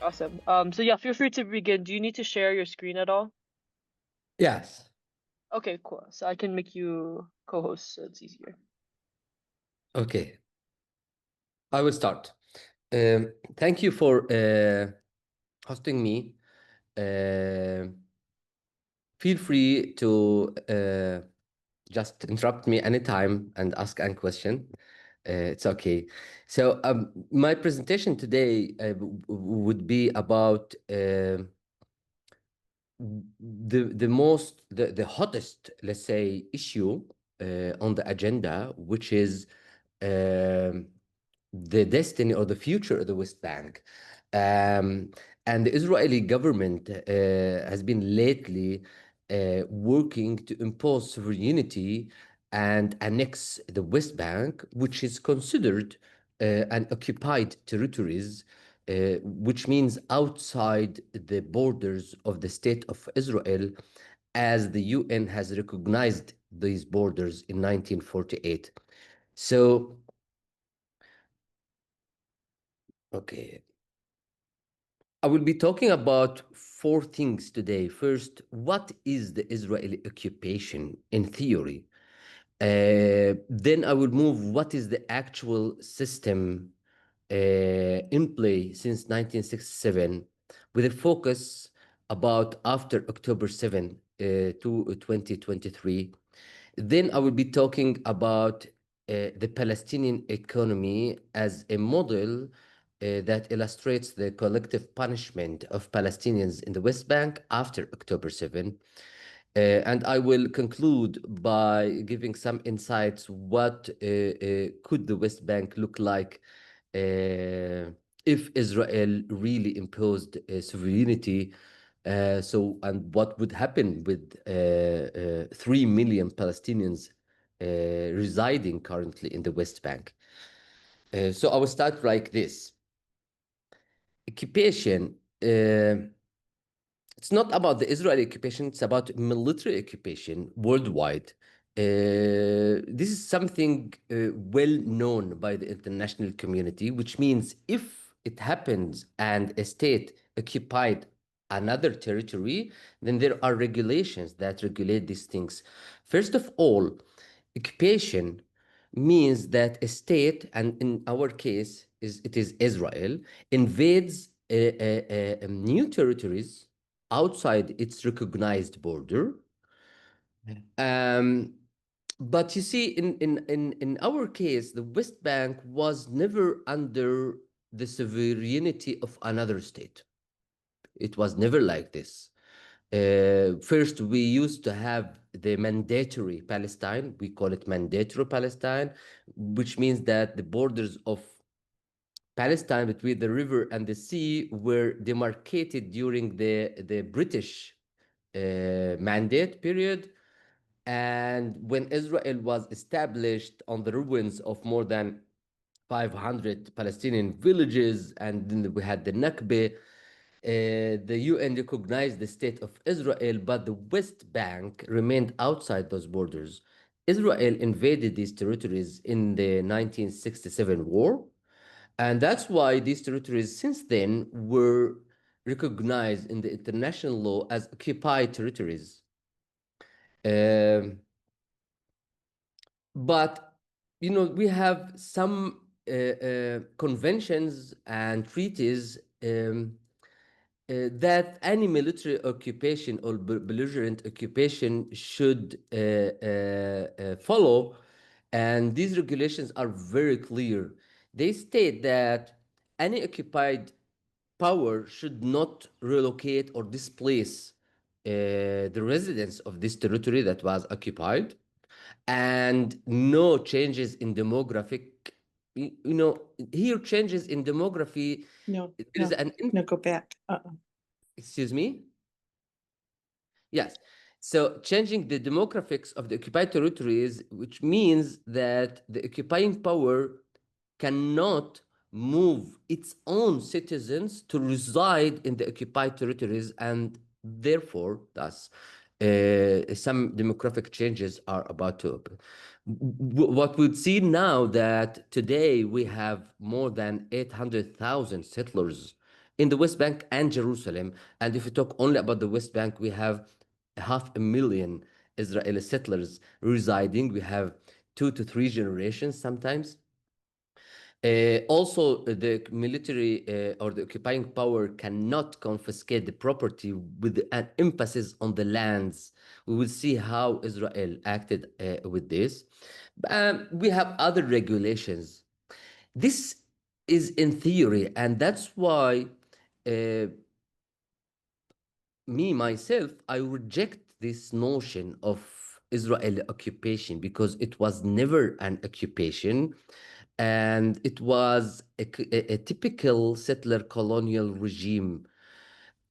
Awesome. So yeah, feel free to begin. Do you need to share your screen at all? Yes. Okay, cool. So I can make you co-host so it's easier. Okay. I will start. Thank you for hosting me. Uh, Feel free to just interrupt me anytime and ask any question. It's okay. So my presentation today would be about the hottest, let's say, issue on the agenda, which is um, the destiny or the future of the West Bank. Um, and the Israeli government has been lately working to impose sovereignty and annex the West Bank, which is considered an occupied territories, which means outside the borders of the state of Israel, as the UN has recognized these borders in 1948. So, okay. I will be talking about four things today. First, what is the Israeli occupation in theory? Then I will move what is the actual system in play since 1967 with a focus about after October 7 to 2023. Then I will be talking about the Palestinian economy as a model that illustrates the collective punishment of Palestinians in the West Bank after October 7. And I will conclude by giving some insights what could the West Bank look like if Israel really imposed sovereignty. And what would happen with 3 million Palestinians residing currently in the West Bank? So I will start like this. Occupation. It's not about the Israeli occupation, it's about military occupation worldwide. This is something well known by the international community, which means if it happens and a state occupied another territory, then there are regulations that regulate these things. First of all, occupation means that a state, and in our case, it is Israel, invades new territories outside its recognized border. Um, but you see, in our case, the West Bank was never under the sovereignty of another state. It was never like this. First, we used to have the mandatory Palestine. We call it mandatory Palestine, which means that the borders of Palestine between the river and the sea were demarcated during the British mandate period. And when Israel was established on the ruins of more than 500 Palestinian villages, and then we had the Nakba, the UN recognized the state of Israel, but the West Bank remained outside those borders. Israel invaded these territories in the 1967 war, and that's why these territories since then were recognized in the international law as occupied territories. Um, but we have some conventions and treaties that any military occupation or belligerent occupation should follow, and these regulations are very clear. They state that any occupied power should not relocate or displace the residents of this territory that was occupied, and no changes in demographic. Here changes in demography. No, There is go back. Excuse me. Yes. So changing the demographics of the occupied territories, which means that the occupying power cannot move its own citizens to reside in the occupied territories, and therefore, thus, some demographic changes are about to open. What we'd see now that today we have more than 800,000 settlers in the West Bank and Jerusalem. And if you talk only about the West Bank, we have 500,000 Israeli settlers residing. We have 2 to 3 generations sometimes. Also, the military or the occupying power cannot confiscate the property with an emphasis on the lands. We will see how Israel acted with this. We have other regulations. This is in theory, and that's why uh, me myself, I reject this notion of Israeli occupation because it was never an occupation, and it was a typical settler colonial regime.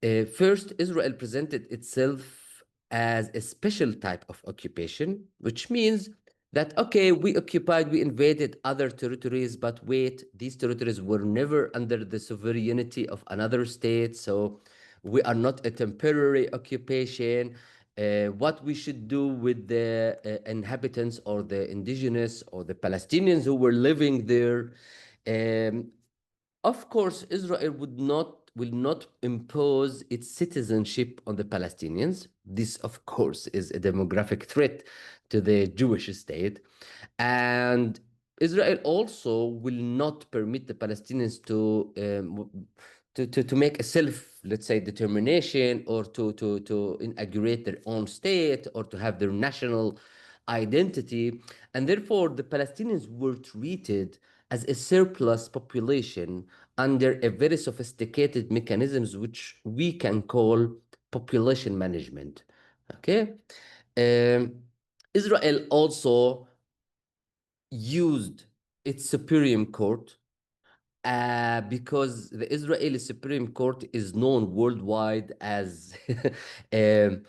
First, Israel presented itself as a special type of occupation, which means that, okay, we occupied, we invaded other territories, but wait, these territories were never under the sovereignty of another state. So we are not a temporary occupation. What we should do with the inhabitants or the indigenous or the Palestinians who were living there. Um, of course, Israel will not impose its citizenship on the Palestinians. This, of course, is a demographic threat to the Jewish state. And Israel also will not permit the Palestinians to make a self, let's say, determination, or to inaugurate their own state, or to have their national identity. And therefore, the Palestinians were treated as a surplus population under a very sophisticated mechanisms which we can call population management. Okay. Um, Israel also used its Supreme Court because the Israeli Supreme Court is known worldwide as um,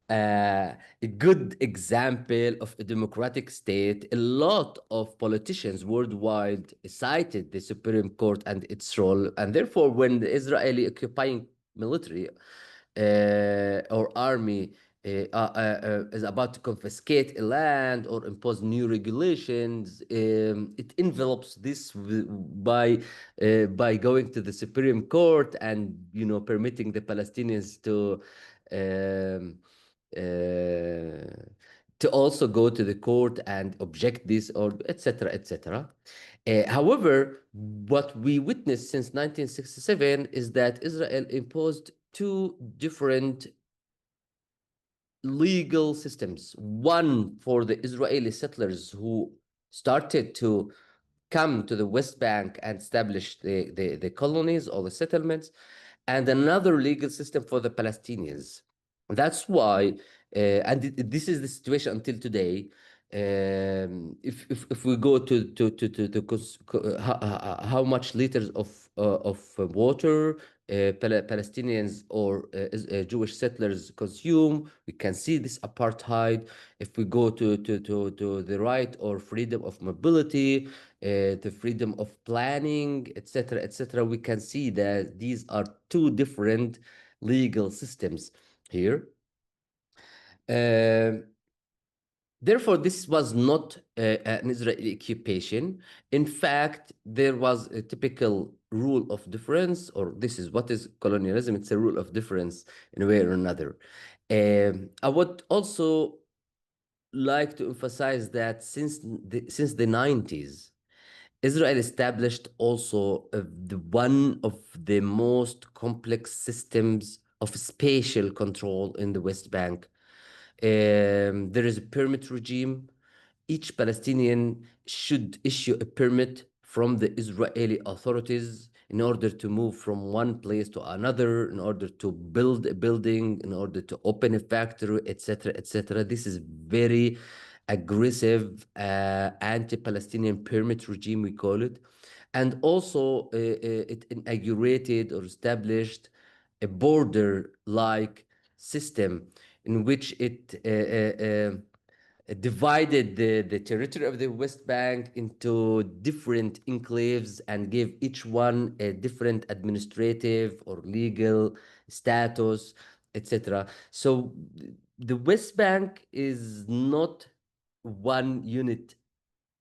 a good example of a democratic state. A lot of politicians worldwide cited the Supreme Court and its role, and therefore, when the Israeli occupying military or army is about to confiscate a land or impose new regulations, it envelops this by going to the Supreme Court and permitting the Palestinians um, to also go to the court and object this, or etc., etc. However, what we witnessed since 1967 is that Israel imposed two different legal systems. One for the Israeli settlers who started to come to the West Bank and establish the colonies or the settlements, and another legal system for the Palestinians. That's why, and this is the situation until today. If we go to how much liters of water Palestinians or Jewish settlers consume, we can see this apartheid. If we go to the right or freedom of mobility, the freedom of planning, etc., etc., we can see that these are two different legal systems here. Therefore, this was not an Israeli occupation. In fact, there was a typical rule of difference, or this is what is colonialism. It's a rule of difference in a way or another. I would also like to emphasize that since the 90s, Israel established also one of the most complex systems of spatial control in the West Bank. There is a permit regime. Each Palestinian should issue a permit from the Israeli authorities in order to move from one place to another, in order to build a building, in order to open a factory, etc., etc. This is very aggressive anti-Palestinian permit regime, we call it. And also, it inaugurated or established a border-like system in which it divided the territory of the West Bank into different enclaves and gave each one a different administrative or legal status, etc. So the West Bank is not one unit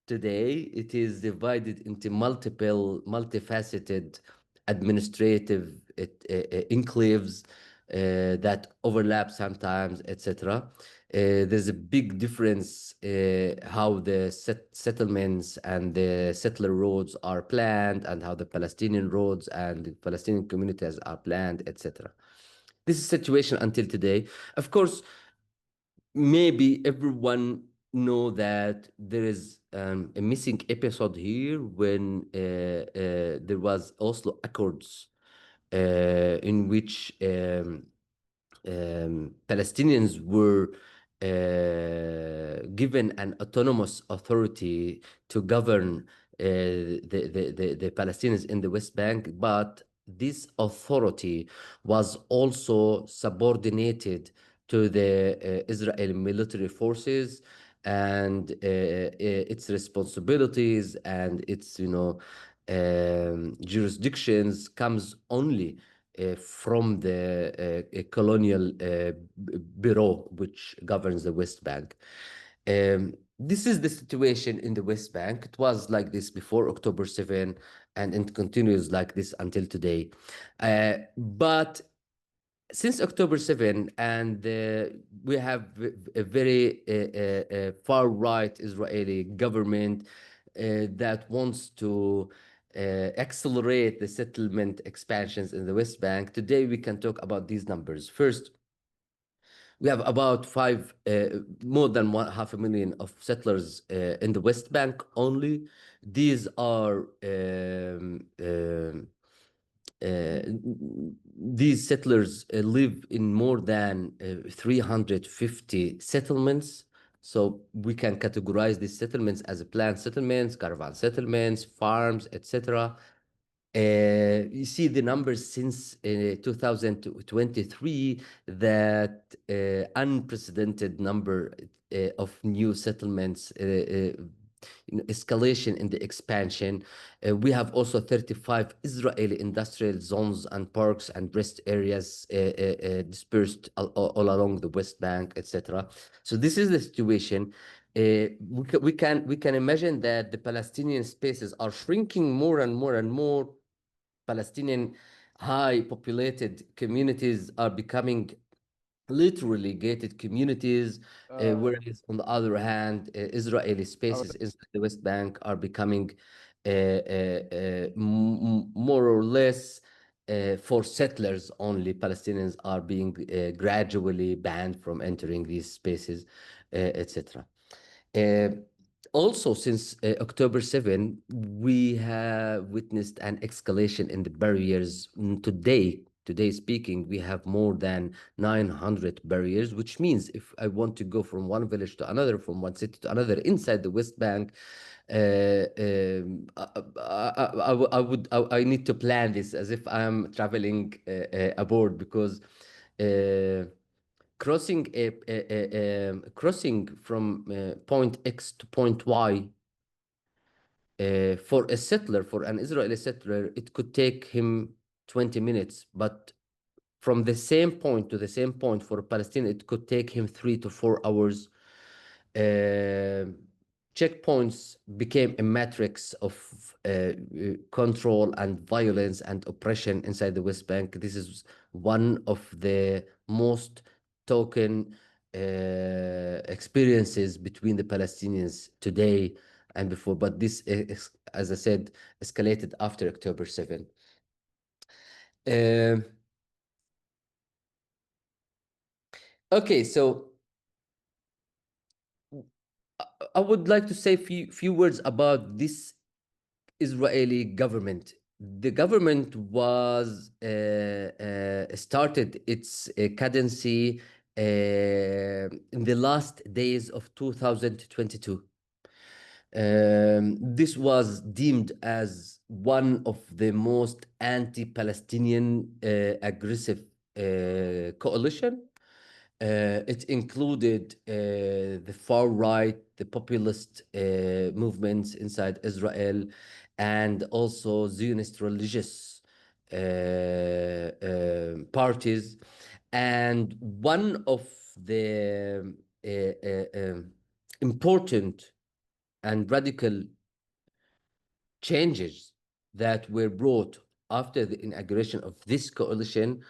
today. It is divided into multiple, multifaceted administrative enclaves that overlap sometimes, etc. There's a big difference how the settlements and the settler roads are planned, and how the Palestinian roads and the Palestinian communities are planned, etc. This is situation until today. Of course, maybe everyone know that there is a missing episode here when there was Oslo Accords, in which Palestinians were given an autonomous authority to govern the Palestinians in the West Bank, but this authority was also subordinated to the Israeli military forces, and its responsibilities and its jurisdictions comes only from the colonial bureau which governs the West Bank. This is the situation in the West Bank. It was like this before October 7, and it continues like this until today. But since October 7, and we have a very far-right Israeli government that wants to accelerate the settlement expansions in the West Bank. Today, we can talk about these numbers. First, we have about more than 500,000 of settlers in the West Bank only. These are uh, these settlers live in more than 350 settlements. So we can categorize these settlements as planned settlements, caravan settlements, farms, etc. You see the numbers since 2023, that unprecedented number of new settlements, escalation in the expansion. We have also 35 Israeli industrial zones and parks and rest areas dispersed all along the West Bank, etc. So this is the situation. We can imagine that the Palestinian spaces are shrinking more and more and more. Palestinian high populated communities are becoming literally gated communities, whereas on the other hand, Israeli spaces in the West Bank are becoming more or less for settlers only. Palestinians are being gradually banned from entering these spaces, etc. Uh, Also, since October 7, we have witnessed an escalation in the barriers. Today speaking, we have more than 900 barriers, which means if I want to go from one village to another, from one city to another inside the West Bank, I need to plan this as if I'm traveling abroad, because uh, crossing from point X to point Y, for a settler, for an Israeli settler, it could take him 20 minutes, but from the same point to the same point for a Palestinian, it could take him 3 to 4 hours. uh, Checkpoints became a matrix of control and violence and oppression inside the West Bank. This is one of the most token experiences between the Palestinians today and before. But this, as I said, escalated after October 7. Okay, so I would like to say few words about this Israeli government. The government was started its cadency in the last days of 2022. This was deemed as one of the most anti-Palestinian aggressive coalition. It included the far right, the populist movements inside Israel, and also Zionist religious parties. And one of the important and radical changes that were brought after the inauguration of this coalition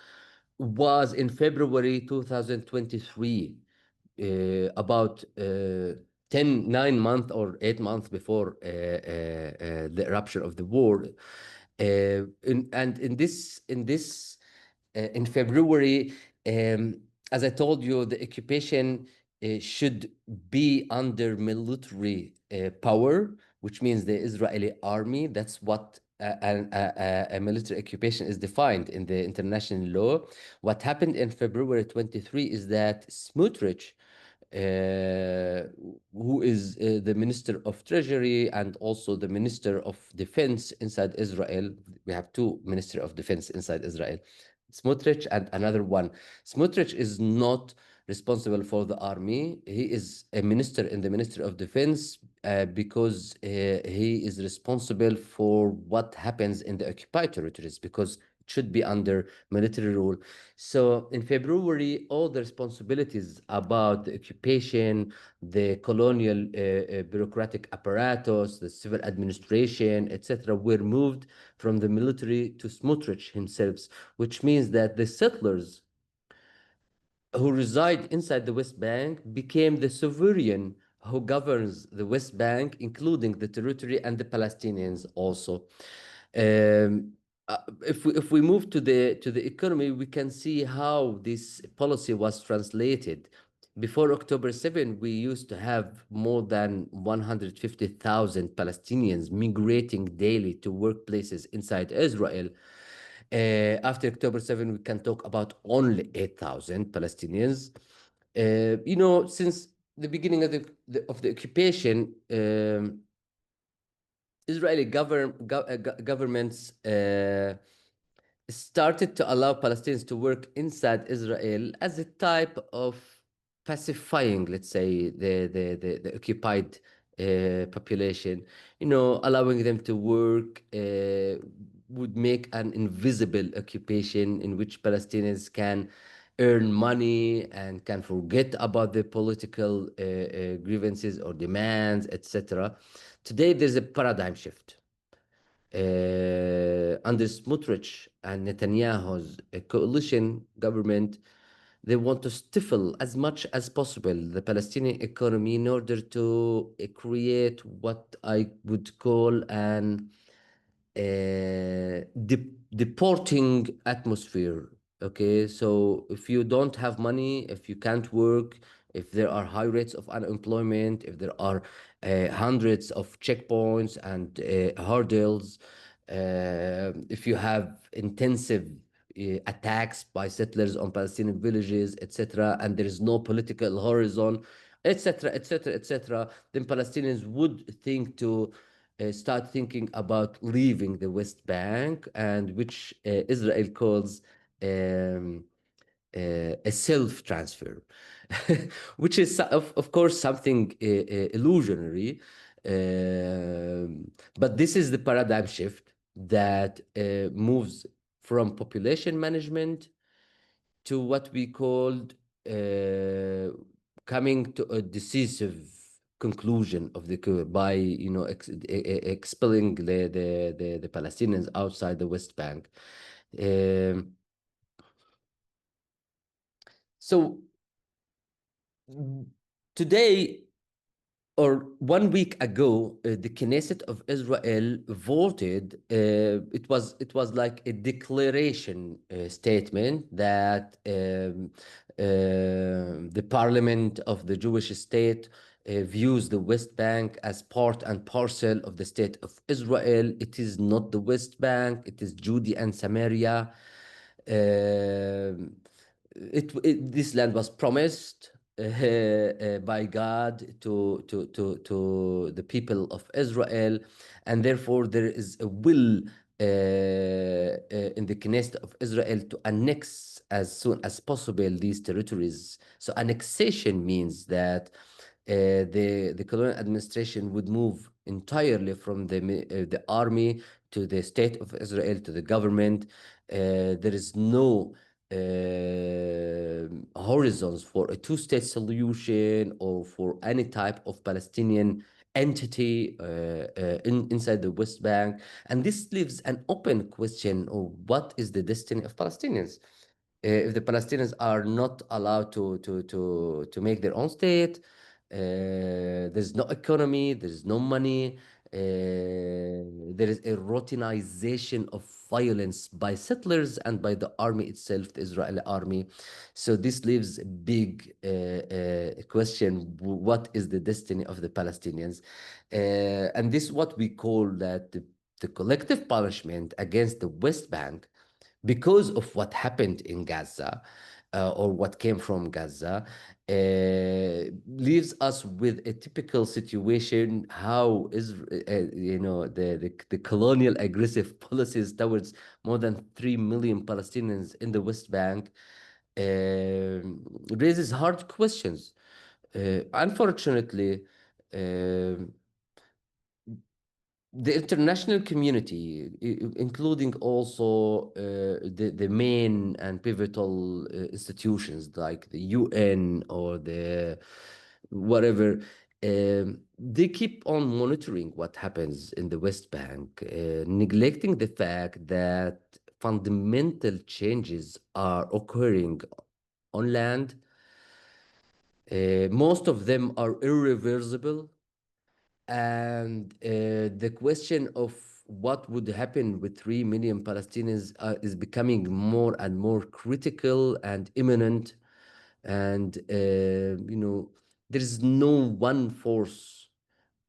was in February 2023, about 9 months or 8 months before the eruption of the war. And in February, um, as I told you, the occupation should be under military power, which means the Israeli army. That's what a military occupation is defined in the international law. What happened in February 23 is that Smotrich, who is the Minister of Treasury and also the Minister of Defense inside Israel. We have two Minister of Defense inside Israel, Smotrich and another one. Smotrich is not responsible for the army. He is a minister in the Ministry of Defense because he is responsible for what happens in the occupied territories, because it should be under military rule. So in February, all the responsibilities about the occupation, the colonial bureaucratic apparatus, the civil administration, etc., were moved from the military to Smotrich himself, which means that the settlers who reside inside the West Bank became the sovereign who governs the West Bank, including the territory and the Palestinians also. Um, if we move to the economy, we can see how this policy was translated. Before October 7, we used to have more than 150,000 Palestinians migrating daily to workplaces inside Israel. After October 7, we can talk about only 8,000 Palestinians. Since the beginning of the occupation, Israeli governments started to allow Palestinians to work inside Israel as a type of pacifying, let's say, the occupied population. Allowing them to work would make an invisible occupation in which Palestinians can earn money and can forget about the political grievances or demands, etc. Today, there's a paradigm shift under Smotrich and Netanyahu's coalition government. They want to stifle as much as possible the Palestinian economy in order to create what I would call an deporting atmosphere. Okay, so if you don't have money, if you can't work, if there are high rates of unemployment, if there are hundreds of checkpoints and hurdles, if you have intensive attacks by settlers on Palestinian villages, etc., and there is no political horizon, etc., etc., etc., then Palestinians would think to start thinking about leaving the West Bank, and which Israel calls um, a self-transfer, which is, of course, something illusionary. But this is the paradigm shift that moves from population management to what we called coming to a decisive conclusion of the coup by expelling the Palestinians outside the West Bank. Um, so today, or 1 week ago, the Knesset of Israel voted. It was like a declaration statement that the Parliament of the Jewish state views the West Bank as part and parcel of the state of Israel. It is not the West Bank; it is Judea and Samaria. Um, this land was promised by God to the people of Israel, and therefore there is a will in the Knesset of Israel to annex as soon as possible these territories. So annexation means that the colonial administration would move entirely from the army to the state of Israel, to the government. There is no horizons for a two-state solution or for any type of Palestinian entity inside the West Bank. And this leaves an open question of what is the destiny of Palestinians. If the Palestinians are not allowed to make their own state, there's no economy, there's no money, there is a routinization of violence by settlers and by the army itself, the Israeli army. So this leaves a big question: what is the destiny of the Palestinians? And this is what we call that the collective punishment against the West Bank because of what happened in Gaza, or what came from Gaza, leaves us with a typical situation how is the colonial aggressive policies towards more than 3 million Palestinians in the West Bank raises hard questions. Unfortunately, um the international community, including also the main and pivotal institutions like the UN or the whatever, they keep on monitoring what happens in the West Bank, neglecting the fact that fundamental changes are occurring on land. Most of them are irreversible, and the question of what would happen with 3 million Palestinians is becoming more and more critical and imminent. And, there is no one force,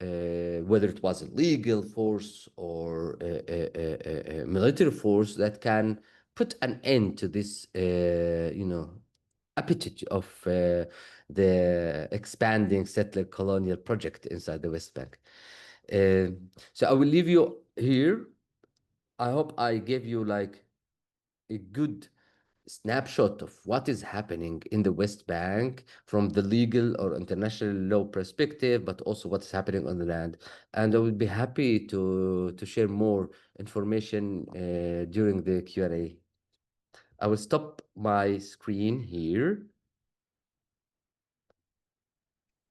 whether it was a legal force or a military force, that can put an end to this, appetite of the expanding settler colonial project inside the West Bank. So I will leave you here. I hope I gave you like a good snapshot of what is happening in the West Bank from the legal or international law perspective, but also what's happening on the land. And I would be happy to share more information during the Q&A. I will stop my screen here.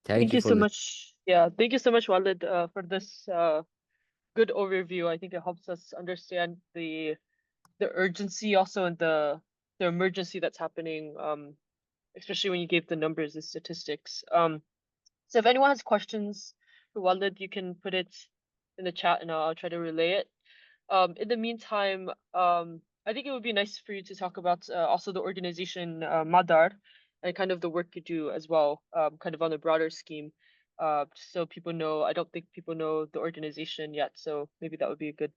Thank Thank you you for so the. much. Yeah, thank you so much, Walid, for this good overview. I think it helps us understand the urgency also and the emergency that's happening, especially when you gave the numbers and statistics. So if anyone has questions for Walid, you can put it in the chat and I'll try to relay it. In the meantime, I think it would be nice for you to talk about also the organization MADAR and kind of the work you do as well, kind of on a broader scheme. So people know, I don't think people know the organization yet, so maybe that would be a good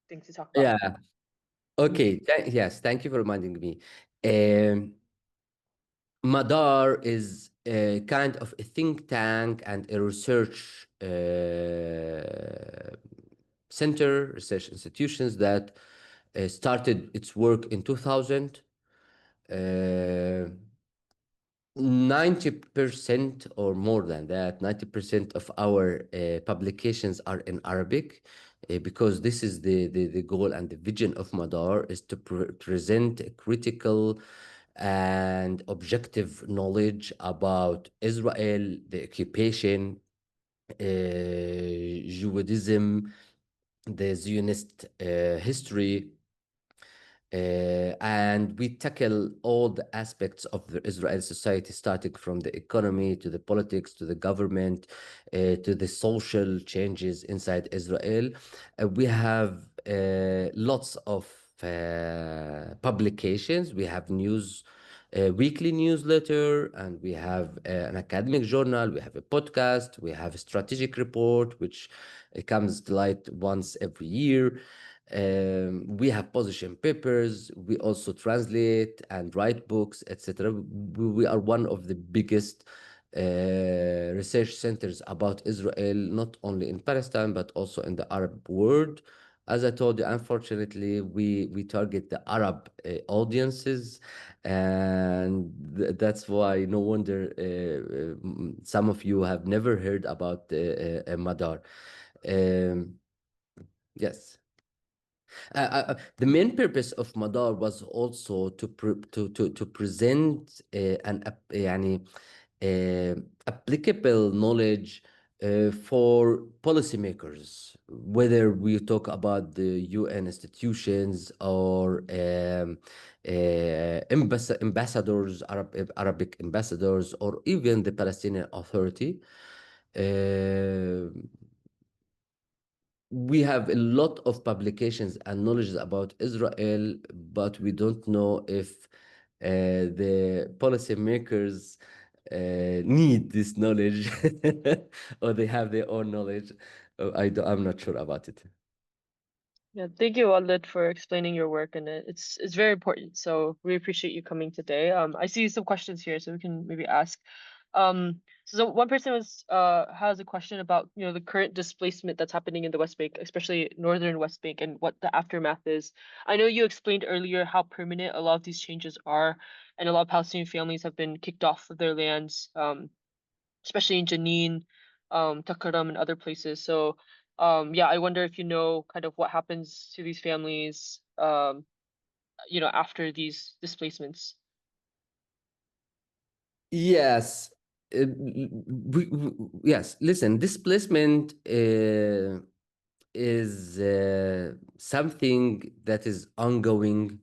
thing to talk about. Yeah. Mhm. Okay. Yes. Thank you for reminding me. Um, Madar is a kind of a think tank and a research center, research institutions that started its work in 2000. Uh, 90% or more than that, 90% of our publications are in Arabic, because this is the goal and the vision of Madar is to present a critical and objective knowledge about Israel, the occupation, Judaism, the Zionist history, and we tackle all the aspects of the Israeli society, starting from the economy to the politics to the government, to the social changes inside Israel. We have lots of publications. We have news, weekly newsletter, and we have an academic journal. We have a podcast. We have a strategic report, which comes to light once every year. We have position papers. We also translate and write books, etc. We are one of the biggest research centers about Israel, not only in Palestine, but also in the Arab world. As I told you, unfortunately, we target the Arab audiences, and that's why no wonder some of you have never heard about Madar. Um, yes. The main purpose of Madar was also to present an يعني, applicable knowledge for policymakers, whether we talk about the UN institutions or ambassadors, Arabic ambassadors, or even the Palestinian Authority. Uh, we have a lot of publications and knowledge about Israel, but we don't know if the policymakers need this knowledge or they have their own knowledge. I'm not sure about it. Yeah, thank you, Walid, for explaining your work, and it's very important. So we appreciate you coming today. I see some questions here, so we can maybe ask. So one person has a question about, the current displacement that's happening in the West Bank, especially northern West Bank, and what the aftermath is. I know you explained earlier how permanent a lot of these changes are, and a lot of Palestinian families have been kicked off of their lands, especially in Jenin, Takaram, and other places. So, yeah, I wonder if you know kind of what happens to these families, after these displacements. Yes. Yes. Listen, displacement is something that is ongoing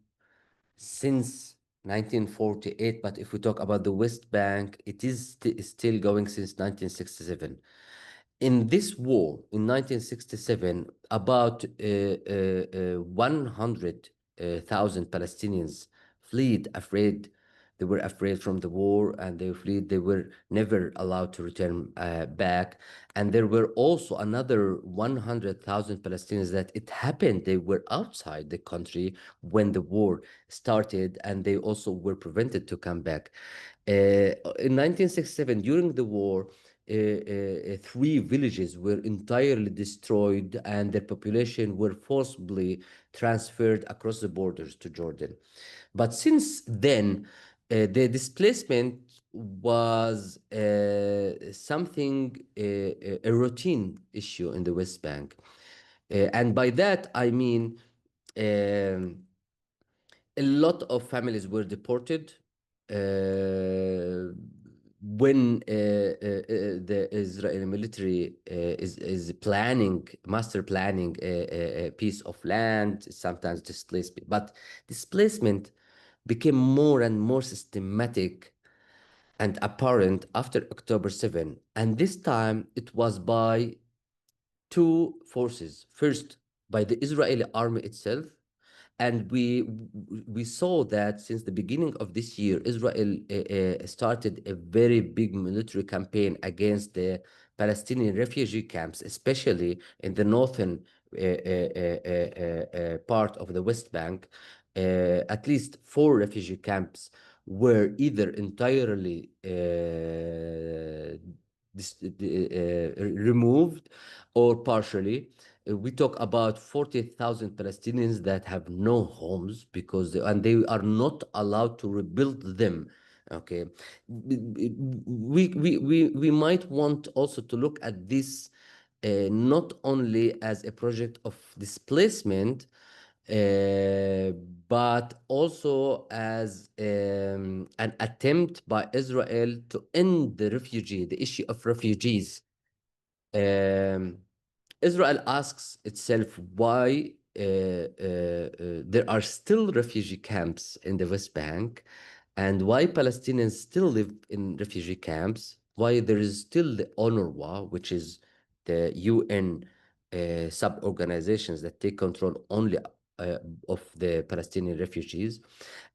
since 1948, but if we talk about the West Bank, it is still going since 1967. In this war in 1967, about 100,000 Palestinians fled afraid. They were afraid from the war and they fled. They were never allowed to return back. And there were also another 100,000 Palestinians that it happened. They were outside the country when the war started and they also were prevented to come back. In 1967, during the war, three villages were entirely destroyed and their population were forcibly transferred across the borders to Jordan. But since then, the displacement was something, a routine issue in the West Bank. And by that, I mean um, a lot of families were deported when the Israeli military is planning, master planning a piece of land, sometimes displacement. But displacement became more and more systematic and apparent after October 7. And this time it was by two forces. First, by the Israeli army itself, and we saw that since the beginning of this year, Israel started a very big military campaign against the Palestinian refugee camps, especially in the northern part of the West Bank. At least four refugee camps were either entirely removed or partially. We talk about 40,000 Palestinians that have no homes and they are not allowed to rebuild them. Okay, we might want also to look at this not only as a project of displacement, uh, but also as an attempt by Israel to end the issue of refugees. Um, Israel asks itself why there are still refugee camps in the West Bank and why Palestinians still live in refugee camps, why there is still the UNRWA, which is the UN sub-organizations that take control only of the Palestinian refugees.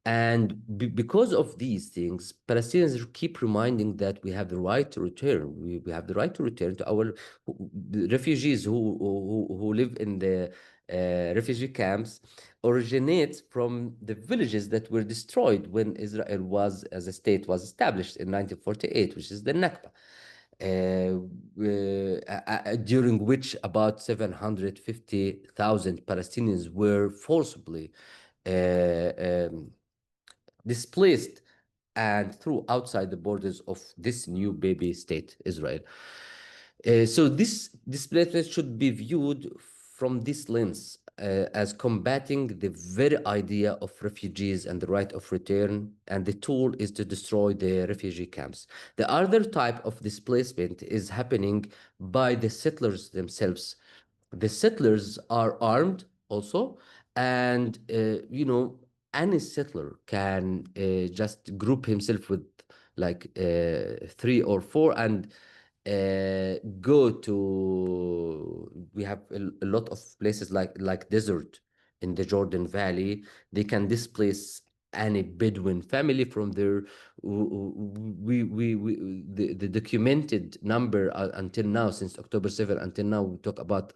And because of these things, Palestinians keep reminding that we have the right to return. We have the right to return to our the refugees who live in the refugee camps originates from the villages that were destroyed when Israel was, as a state, was established in 1948, which is the Nakba. During which about 750,000 Palestinians were forcibly displaced and threw outside the borders of this new baby state, Israel. So this displacement should be viewed from this lens. as combating the very idea of refugees and the right of return, and the tool is to destroy the refugee camps. The other type of displacement is happening by the settlers themselves. The settlers are armed also, and any settler can just group himself with like three or four and go to. We have a lot of places like desert in the Jordan Valley. They can displace any Bedouin family from there. The documented number until now, since October 7 until now, we talk about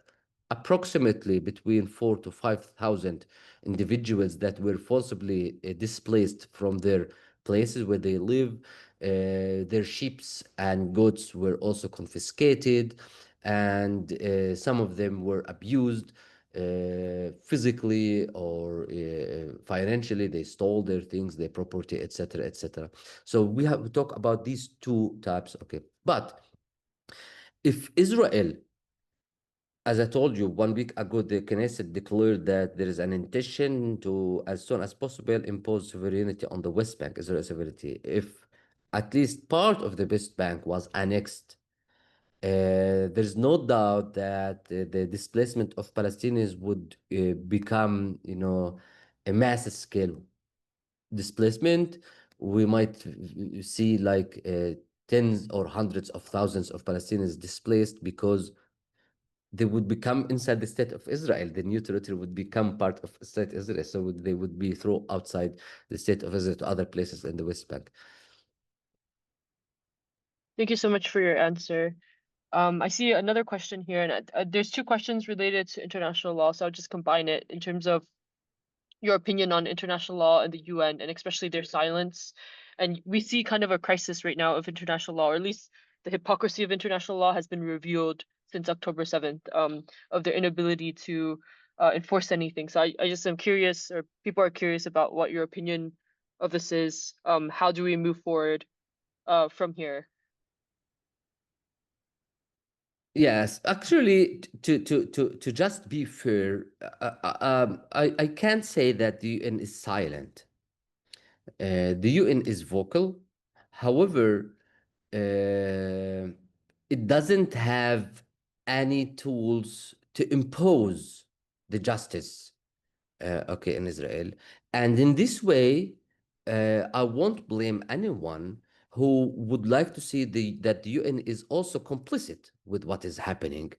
approximately between 4 to 5,000 individuals that were forcibly displaced from their places where they live. Their sheep and goats were also confiscated, and some of them were abused physically or financially. They stole their things, their property, etc., etc. So we have to talk about these two types. Okay, but if Israel, as I told you 1 week ago, the Knesset declared that there is an intention to, as soon as possible, impose sovereignty on the West Bank, Israel sovereignty. If at least part of the West Bank was annexed, there's no doubt that the displacement of Palestinians would become, a massive scale displacement. We might see like tens or hundreds of thousands of Palestinians displaced because they would become inside the state of Israel. The new territory would become part of state Israel. So they would be thrown outside the state of Israel to other places in the West Bank. Thank you so much for your answer. I see another question here, and there's two questions related to international law, so I'll just combine it in terms of your opinion on international law and the UN, and especially their silence. And we see kind of a crisis right now of international law, or at least the hypocrisy of international law has been revealed since October 7th, of their inability to enforce anything. So I just am curious, or people are curious about what your opinion of this is. How do we move forward from here? Yes, actually, to just be fair, I can't say that the UN is silent. The UN is vocal. However, uh, it doesn't have any tools to impose the justice, okay, in Israel. And in this way, I won't blame anyone who would like to see that the UN is also complicit with what is happening,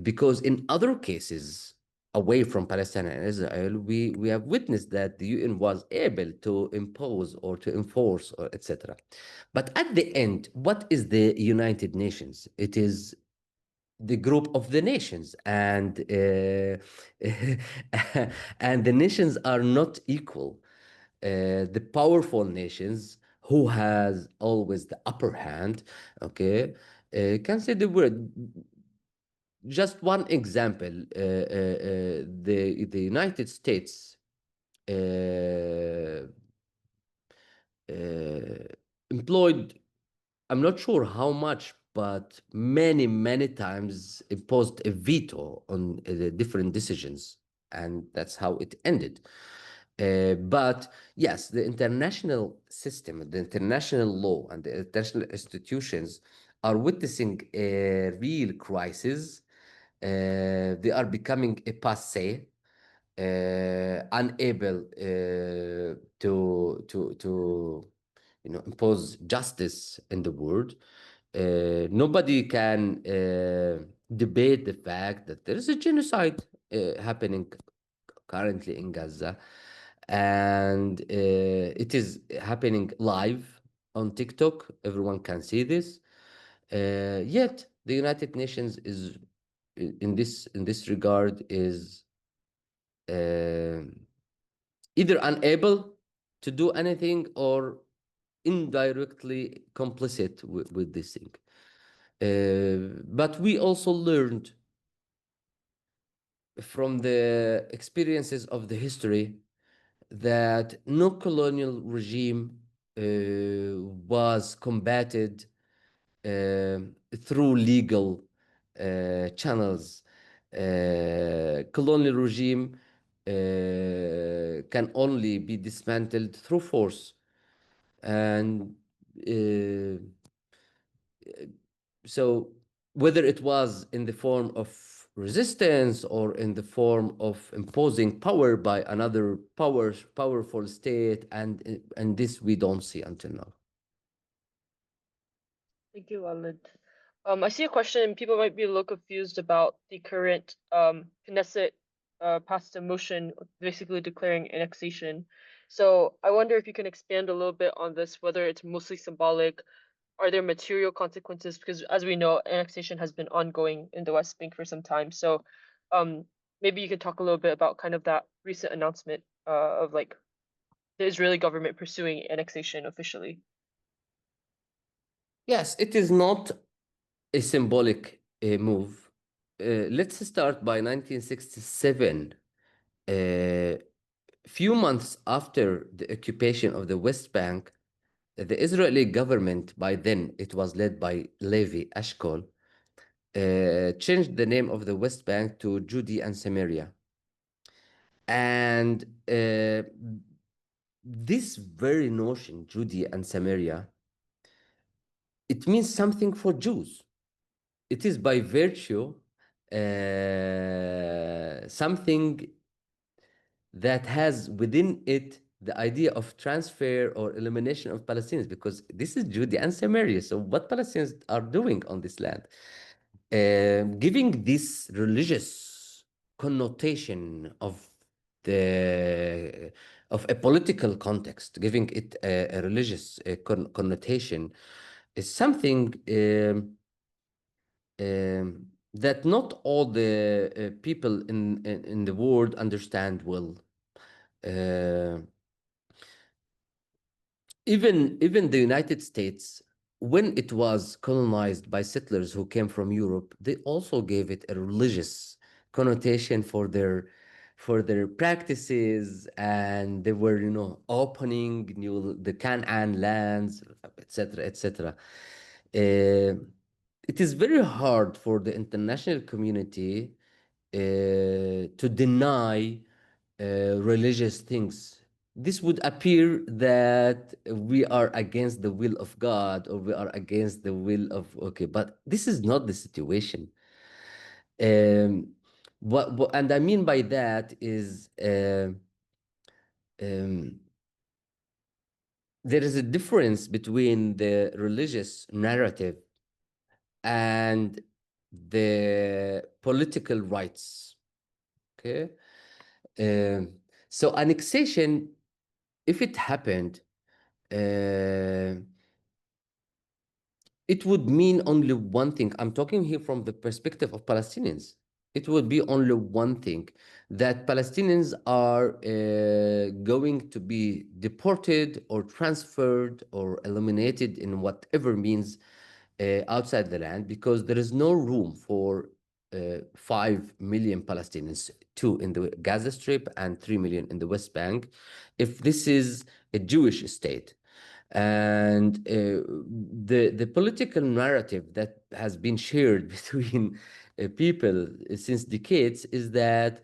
because in other cases away from Palestine and Israel, we have witnessed that the UN was able to impose or to enforce or etc. But at the end, what is the United Nations? It is the group of the nations, and and the nations are not equal. The powerful nations who has always the upper hand, okay, can say the word. Just one example, the United States uh, uh, employed, I'm not sure how much, but many, many times imposed a veto on the different decisions, and that's how it ended. But yes, the international system, the international law, and the international institutions are witnessing a real crisis. They are becoming a passé, unable to impose justice in the world. Nobody can debate the fact that there is a genocide happening currently in Gaza, and it is happening live on TikTok. Everyone can see this. Yet the United Nations is in this regard is uh, either unable to do anything or indirectly complicit with this thing. But we also learned from the experiences of the history that no colonial regime was combated through legal channels. Colonial regime can only be dismantled through force. And uh, so whether it was in the form of resistance or in the form of imposing power by another powerful state, and this we don't see until now. Thank you, Walid. I see a question. People might be a little confused about the current Knesset passed a motion basically declaring annexation. So I wonder if you can expand a little bit on this, whether it's mostly symbolic. Are there material consequences? Because as we know, annexation has been ongoing in the West Bank for some time. So um, maybe you could talk a little bit about kind of that recent announcement of like the Israeli government pursuing annexation officially. Yes, it is not a symbolic move. Let's start by 1967. Few months after the occupation of the West Bank, the Israeli government, by then it was led by Levi Eshkol, changed the name of the West Bank to Judea and Samaria. And this very notion, Judea and Samaria, it means something for Jews. It is by virtue something that has within it the idea of transfer or elimination of Palestinians, because this is Judea and Samaria. So what Palestinians are doing on this land? Giving this religious connotation the of a political context, giving it a religious connotation, is something that not all the people in the world understand well. Uh, even the United States, when it was colonized by settlers who came from Europe, they also gave it a religious connotation for their practices, and they were, opening the Canaan lands, etc., etc. It is very hard for the international community to deny religious things. This would appear that we are against the will of God, or we are against the will of, okay, but this is not the situation. Um, and I mean by that is um, there is a difference between the religious narrative and the political rights. Okay. Um, so annexation, if it happened, uh, it would mean only one thing. I'm talking here from the perspective of Palestinians. It would be only one thing, that Palestinians are going to be deported or transferred or eliminated in whatever means outside the land, because there is no room for 5 million Palestinians, 2 in the Gaza Strip and 3 million in the West Bank, if this is a Jewish state. And the political narrative that has been shared between people since decades is that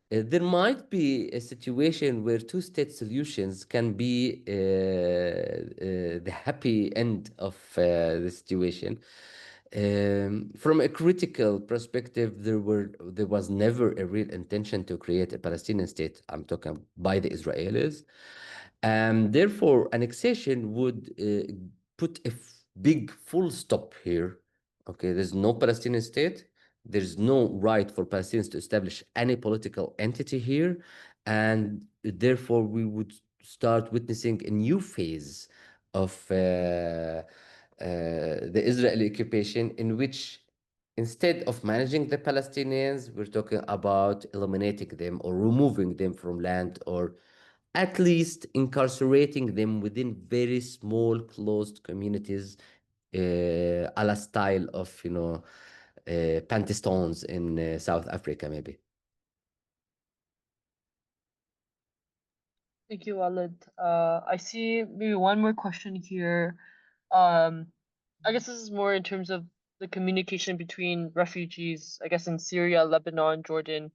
there might be a situation where two-state solutions can be the happy end of the situation. From a critical perspective, there was never a real intention to create a Palestinian state. I'm talking by the Israelis. Therefore, annexation would put a big full stop here. Okay, there's no Palestinian state. There's no right for Palestinians to establish any political entity here. And therefore, we would start witnessing a new phase of the Israeli occupation, in which instead of managing the Palestinians, we're talking about eliminating them or removing them from land, or at least incarcerating them within very small closed communities, a la style of Pantistones in South Africa, maybe. Thank you, Walid. I see maybe one more question here. I guess this is more in terms of the communication between refugees, I guess in Syria, Lebanon, Jordan.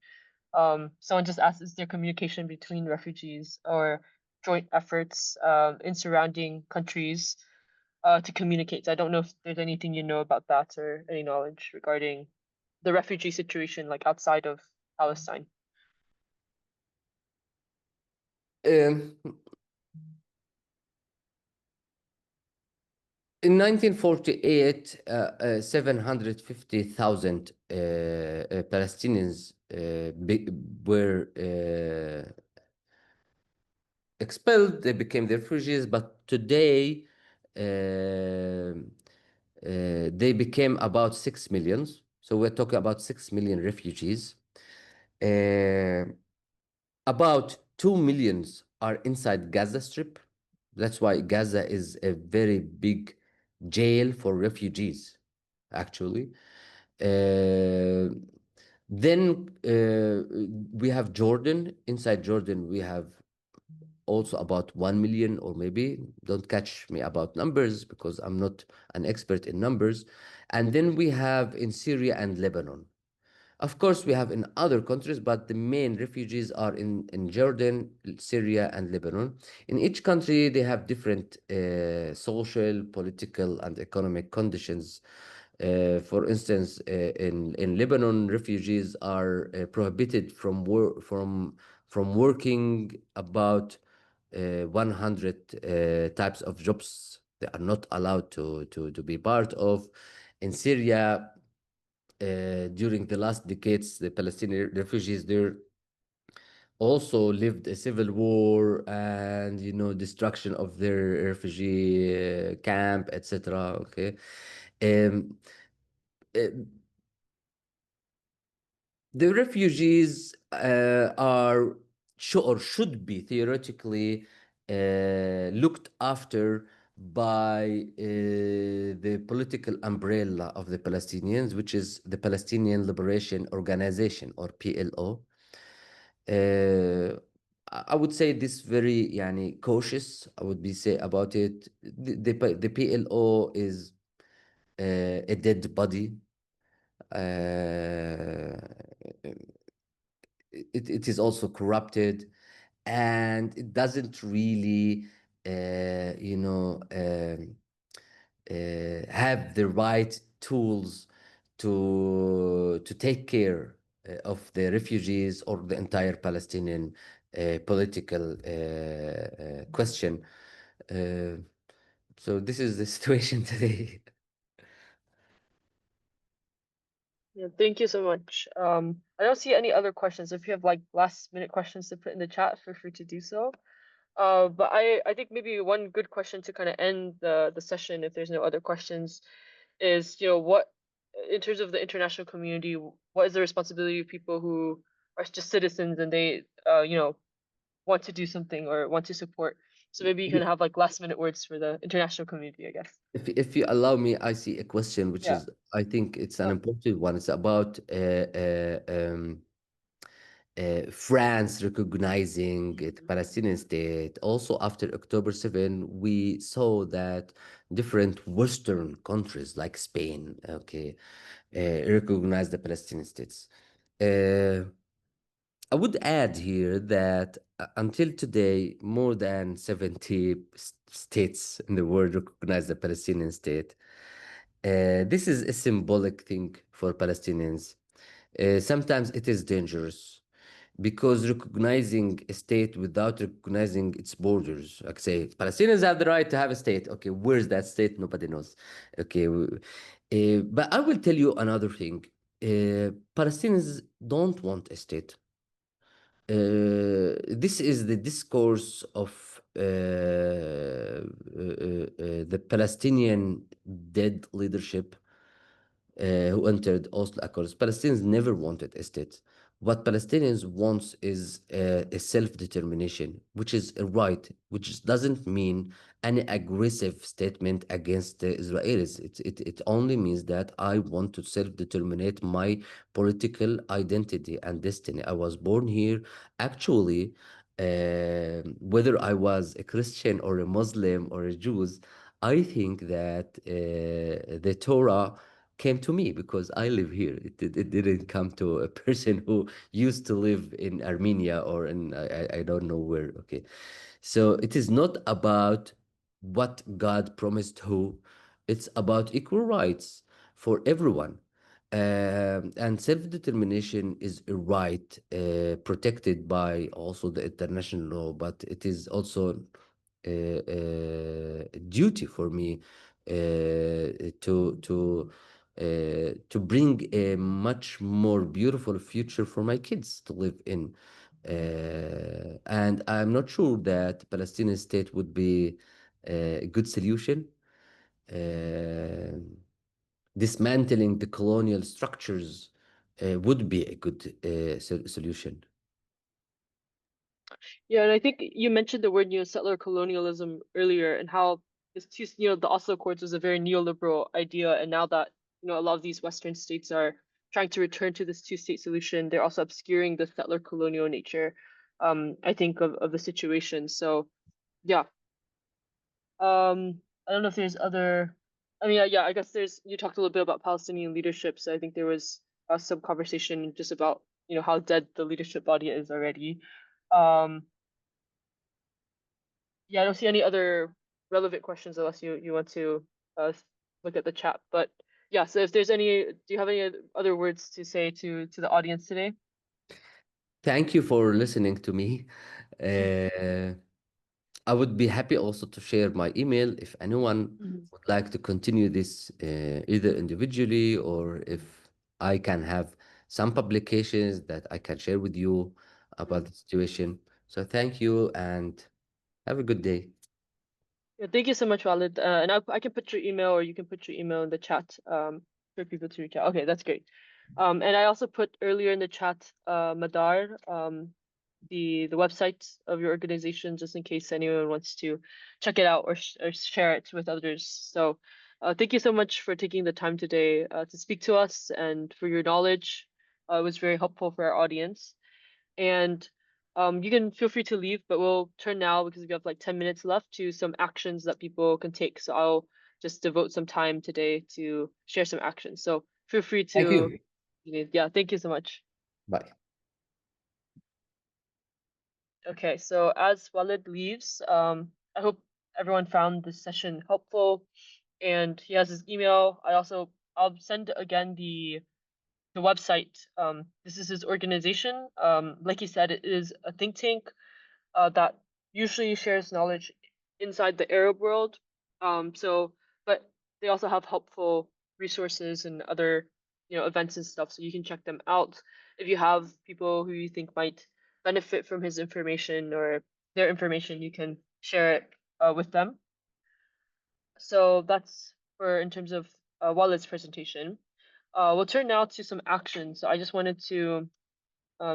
Someone just asked, is there communication between refugees or joint efforts in surrounding countries to communicate? So I don't know if there's anything you know about that or any knowledge regarding the refugee situation like outside of Palestine. Um, in 1948, 750,000 Palestinians were expelled, they became refugees, but today they became about 6 millions. So we're talking about 6 million refugees. Uh, about 2 millions are inside Gaza Strip. That's why Gaza is a very big jail for refugees, actually. Uh, then we have Jordan. Inside Jordan, we have also about 1 million, or maybe, don't catch me about numbers because I'm not an expert in numbers. And then we have in Syria and Lebanon. Of course, we have in other countries, but the main refugees are in Jordan, Syria, and Lebanon. In each country, they have different social, political, and economic conditions. For instance, in Lebanon, refugees are prohibited from working about 100 types of jobs. They are not allowed to be part of. In Syria, during the last decades, the Palestinian refugees there also lived a civil war and destruction of their refugee camp, etc. Okay, um, uh, the refugees are or should be theoretically looked after by the political umbrella of the Palestinians, which is the Palestinian Liberation Organization, or PLO. Uh, I would say this very cautious. I would be say about it. The PLO is a dead body. Uh, it is also corrupted, and it doesn't really have the right tools to take care of the refugees or the entire Palestinian political question. Uh, so this is the situation today. Yeah, thank you so much. I don't see any other questions. If you have like last minute questions to put in the chat, feel free to do so. But I think maybe one good question to kind of end the session, if there's no other questions, is what in terms of the international community, what is the responsibility of people who are just citizens and they want to do something or want to support. So maybe you can have like last minute words for the international community, I guess. If you allow me, I see a question which Yeah. is, I think it's an Oh. important one. It's about France recognizing the Palestinian state. Also, after October 7, we saw that different Western countries like Spain, okay, recognize the Palestinian states. Uh, I would add here that until today, more than 70 states in the world recognize the Palestinian state. This is a symbolic thing for Palestinians. Sometimes it is dangerous because recognizing a state without recognizing its borders, like say, Palestinians have the right to have a state. Okay, where's that state? Nobody knows. Okay, but I will tell you another thing. Palestinians don't want a state. This is the discourse of the Palestinian dead leadership who entered Oslo Accords. Palestinians never wanted a state. What Palestinians want is a self-determination, which is a right, which doesn't mean any aggressive statement against the Israelis. It only means that I want to self-determinate my political identity and destiny. I was born here. Actually, whether I was a Christian or a Muslim or a Jew, I think that the Torah came to me because I live here. It didn't come to a person who used to live in Armenia or in I don't know where. Okay, so it is not about what God promised who. It's about equal rights for everyone. And self-determination is a right protected by also the international law, but it is also a duty for me to bring a much more beautiful future for my kids to live in. And I'm not sure that Palestinian state would be a good solution. Uh, Dismantling the colonial structures would be a good solution. Yeah, and I think you mentioned the word, settler colonialism earlier, and how this two, the Oslo Accords was a very neoliberal idea, and now that, a lot of these Western states are trying to return to this two-state solution, they're also obscuring the settler colonial nature, I think of the situation. So yeah, I don't know if there's other. I mean, yeah, I guess you talked a little bit about Palestinian leadership, so I think there was some conversation just about, how dead the leadership body is already. Um, Yeah, I don't see any other relevant questions unless you want to look at the chat. But yeah, so if there's any, do you have any other words to say to the audience today? Thank you for listening to me. Uh, I would be happy also to share my email if anyone Mhm. would like to continue this either individually or if I can have some publications that I can share with you about Mhm. the situation. So thank you and have a good day. Yeah, thank you so much, Walid. And I can put your email, or you can put your email in the chat for people to reach out. Okay, that's great. And I also put earlier in the chat MADAR, the website of your organization, just in case anyone wants to check it out, or share it with others. So thank you so much for taking the time today to speak to us and for your knowledge. It was very helpful for our audience. And you can feel free to leave, but we'll turn now, because we have like 10 minutes left, to some actions that people can take. So I'll just devote some time today to share some actions. So feel free Thank to, you. yeah, thank you so much. Bye. Okay, so as Walid leaves, I hope everyone found this session helpful, and he has his email. I'll send again the website. This is his organization. Like he said, it is a think tank that usually shares knowledge inside the Arab world. But they also have helpful resources and other, events and stuff. So you can check them out. If you have people who you think might benefit from his information or their information, you can share it with them. So that's for in terms of Wallet's presentation. We'll turn now to some actions. So I just wanted to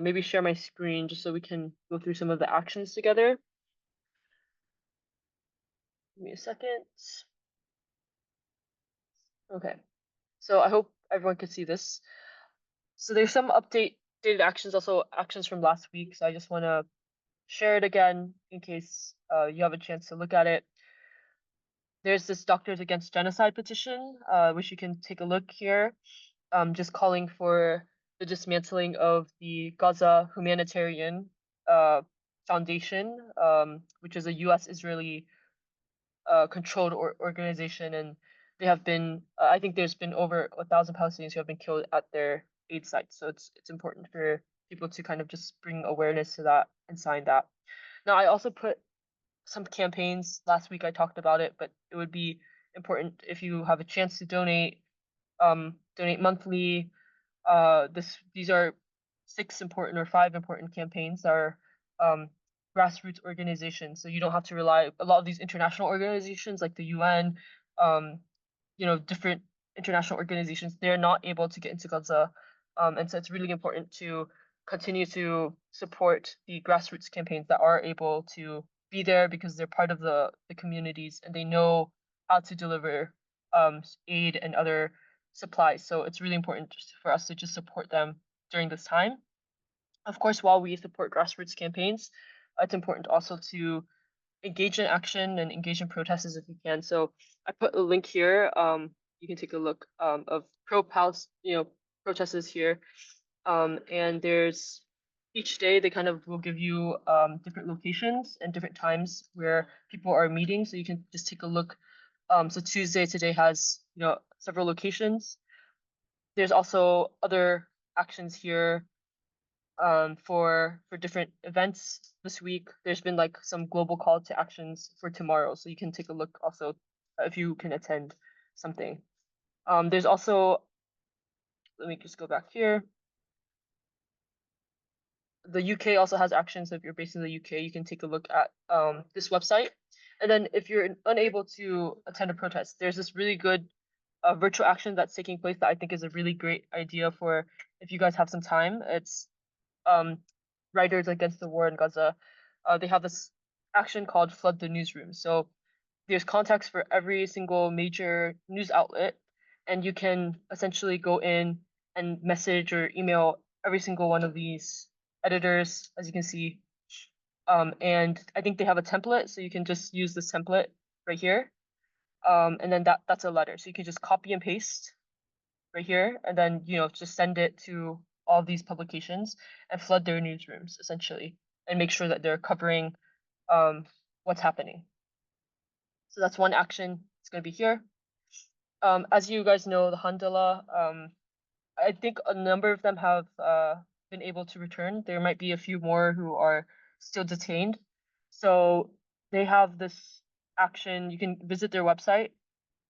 maybe share my screen just so we can go through some of the actions together. Give me a second. Okay, so I hope everyone can see this. So there's some updated actions, also actions from last week. So I just want to share it again in case you have a chance to look at it. There's this Doctors Against Genocide petition, which you can take a look here, just calling for the dismantling of the Gaza Humanitarian uh, Foundation, which is a U.S. Israeli controlled organization, and they have been. I think there's been over 1,000 Palestinians who have been killed at their aid sites. So it's important for people to kind of just bring awareness to that and sign that. Now, I also put some campaigns last week. I talked about it, but it would be important if you have a chance to donate. Donate monthly. These are 6 important or 5 important campaigns that are um, grassroots organizations. So you don't have to rely. A lot of these international organizations, like the UN, um, different international organizations, they're not able to get into Gaza, and so it's really important to continue to support the grassroots campaigns that are able to be there, because they're part of the communities and they know how to deliver aid and other supplies. So it's really important for us to just support them during this time. Of course, while we support grassroots campaigns, it's important also to engage in action and engage in protests if you can. So I put a link here. you can take a look of protesters here. And there's each day they kind of will give you different locations and different times where people are meeting. So you can just take a look. So Tuesday today has several locations. There's also other actions here for different events this week. There's been like some global call to actions for tomorrow, so you can take a look also if you can attend something. There's also, let me just go back here. The UK also has actions. So if you're based in the UK, you can take a look at this website. And then if you're unable to attend a protest, there's this really good virtual action that's taking place that I think is a really great idea for if you guys have some time. It's Writers Against the War in Gaza. They have this action called Flood the Newsroom. So there's contacts for every single major news outlet, and you can essentially go in and message or email every single one of these editors, as you can see. And I think they have a template, so you can just use this template right here. And then that's a letter. So you can just copy and paste right here, and then just send it to all these publications and flood their newsrooms essentially, and make sure that they're covering what's happening. So that's one action. It's going to be here. As you guys know, the Handala, I think a number of them have been able to return. There might be a few more who are still detained. So they have this action. You can visit their website,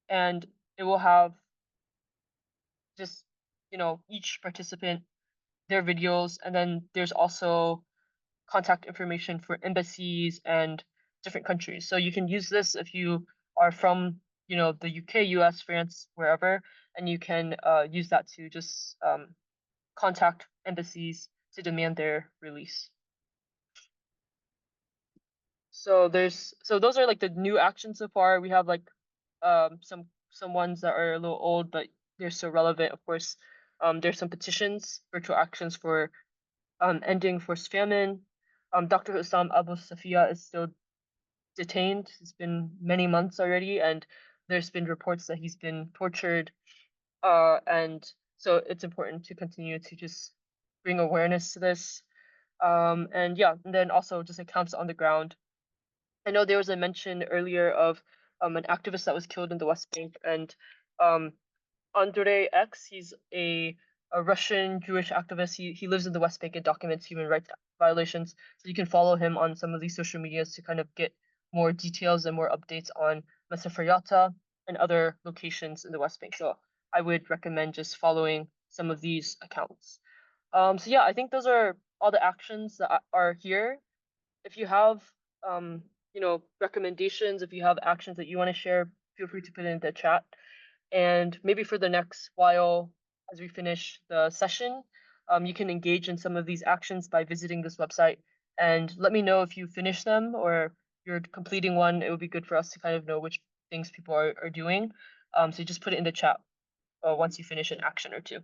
and it will have just, each participant, their videos, and then there's also contact information for embassies and different countries. So you can use this if you are from, the UK, US, France, wherever, and you can use that to just contact embassies to demand their release. So those are like the new actions so far. We have like some ones that are a little old, but they're still relevant. Of course, there's some petitions, virtual actions for ending forced famine. Dr. Hussam Abu Safia is still detained. It's been many months already, and there's been reports that he's been tortured. And so it's important to continue to just bring awareness to this. And yeah, and then also just accounts on the ground. I know there was a mention earlier of an activist that was killed in the West Bank, and um, Andrei X. He's a Russian Jewish activist. He lives in the West Bank and documents human rights violations. So you can follow him on some of these social medias to kind of get more details and more updates on Mesaferyata and other locations in the West Bank. So I would recommend just following some of these accounts. So yeah, I think those are all the actions that are here. If you have recommendations, if you have actions that you want to share, feel free to put it in the chat. And maybe for the next while, as we finish the session, you can engage in some of these actions by visiting this website and let me know if you finish them or you're completing one. It would be good for us to kind of know which things people are doing. So just put it in the chat once you finish an action or two.